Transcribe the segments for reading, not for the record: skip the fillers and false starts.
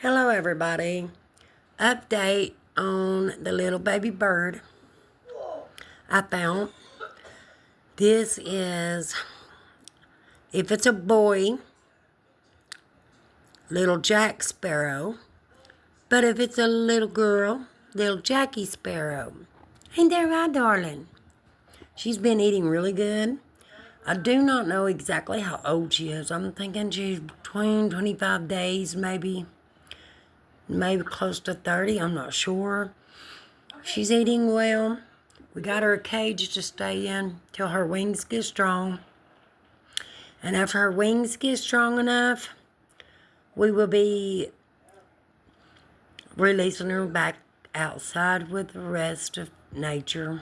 Hello everybody. Update on the little baby bird I found. This is, if it's a boy, Lil Jack Sparrow. But if it's a little girl, Lil Jacky Sparrow. Ain't that right, darling? She's been eating really good. I do not know exactly how old she is. I'm thinking she's between 25 days, maybe close to 30. I'm not sure. She's eating well. We got her a cage to stay in till her wings get strong. And after her wings get strong enough, we will be releasing her back outside with the rest of nature.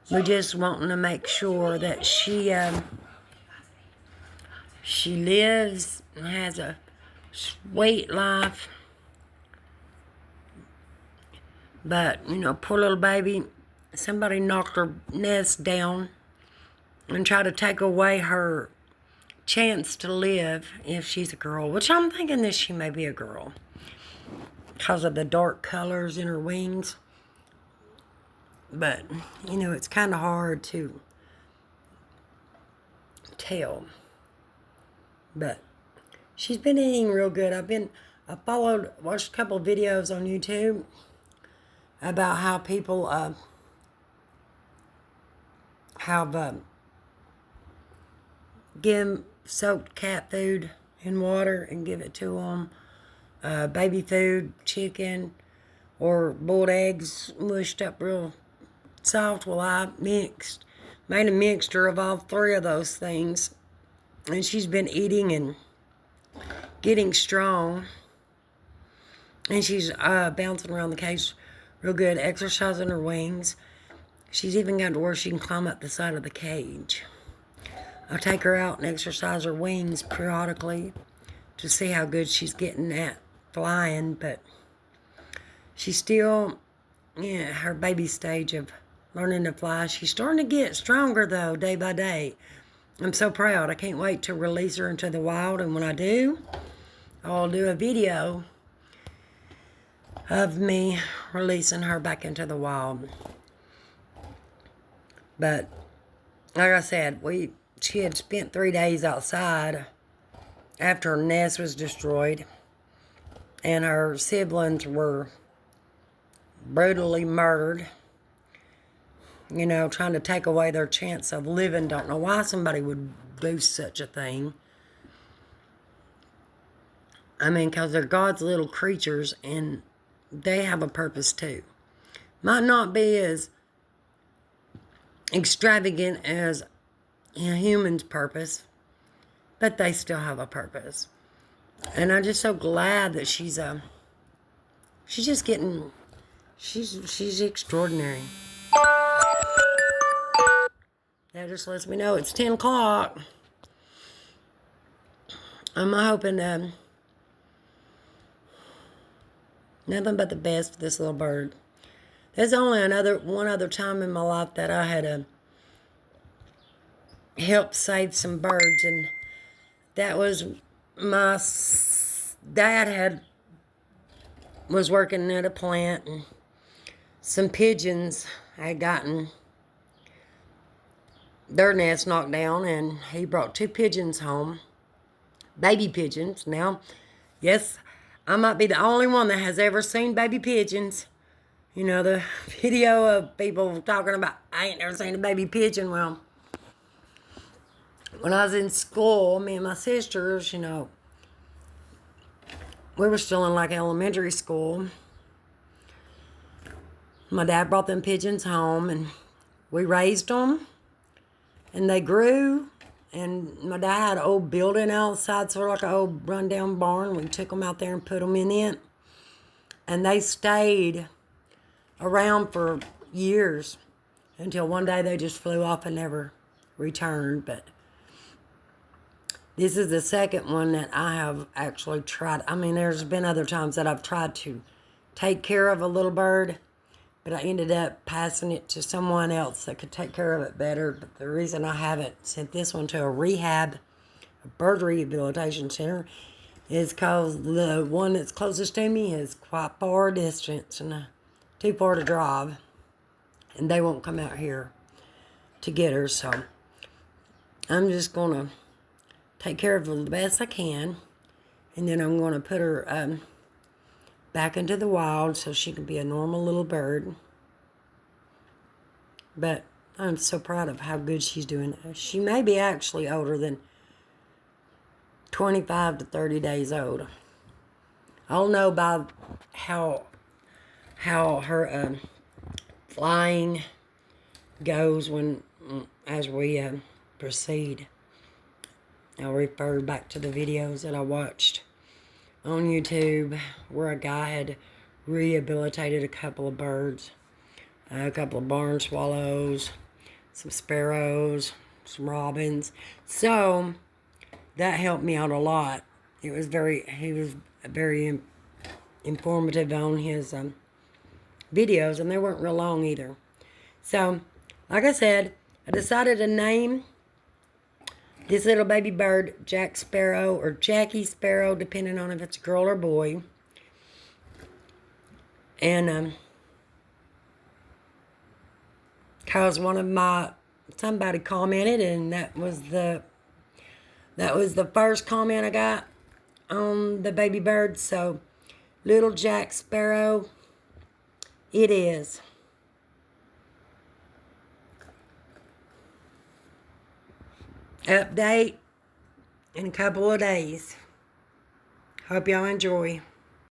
We're just wanting to make sure that she lives and has a sweet life. But, poor little baby, somebody knocked her nest down and tried to take away her chance to live if she's a girl, which I'm thinking that she may be a girl because of the dark colors in her wings. But, it's kind of hard to tell. But she's been eating real good. I watched a couple of videos on YouTube about how people give soaked cat food in water and give it to them. Baby food, chicken, or boiled eggs mushed up real soft. Well, I made a mixture of all three of those things. And she's been eating and getting strong. And she's bouncing around the cage real good, exercising her wings. She's even got to where she can climb up the side of the cage. I'll take her out and exercise her wings periodically to see how good she's getting at flying, but she's still in her baby stage of learning to fly. She's starting to get stronger, though, day by day. I'm so proud. I can't wait to release her into the wild, and when I do, I'll do a video of me releasing her back into the wild. But like I said, she had spent 3 days outside after her nest was destroyed, and her siblings were brutally murdered, trying to take away their chance of living. Don't know why somebody would do such a thing. I mean, because they're God's little creatures, and they have a purpose too. Might not be as extravagant as a human's purpose, but they still have a purpose. And I'm just so glad that she's extraordinary. That just lets me know it's 10 o'clock. I'm hoping nothing but the best for this little bird. There's only one other time in my life that I had to help save some birds, and that was my dad was working at a plant, and some pigeons had gotten their nest knocked down, and he brought 2 pigeons home, baby pigeons. Now, yes, I might be the only one that has ever seen baby pigeons. The video of people talking about, I ain't never seen a baby pigeon. Well, when I was in school, me and my sisters, we were still in like elementary school. My dad brought them pigeons home, and we raised them, and they grew. And my dad had an old building outside, sort of like an old rundown barn. We took them out there and put them in it. And they stayed around for years until one day they just flew off and never returned. But this is the second one that I have actually tried. I mean, there's been other times that I've tried to take care of a little bird, but I ended up passing it to someone else that could take care of it better. But the reason I haven't sent this one to a bird rehabilitation center, is because the one that's closest to me is quite far distance and too far to drive. And they won't come out here to get her, so I'm just going to take care of her the best I can. And then I'm going to put her back into the wild so she can be a normal little bird. But I'm so proud of how good she's doing. She may be actually older than 25 to 30 days old. I'll know by how her flying goes as we proceed. I'll refer back to the videos that I watched on YouTube where a guy had rehabilitated a couple of birds, a couple of barn swallows, some sparrows, some robins. So that helped me out a lot. He was very informative on his videos, and they weren't real long either. So, like I said, I decided to name this little baby bird Jack Sparrow or Jacky Sparrow, depending on if it's a girl or boy. And cause somebody commented, and that was the first comment I got on the baby bird. So, Lil Jack Sparrow, it is. Update in a couple of days. Hope y'all enjoy.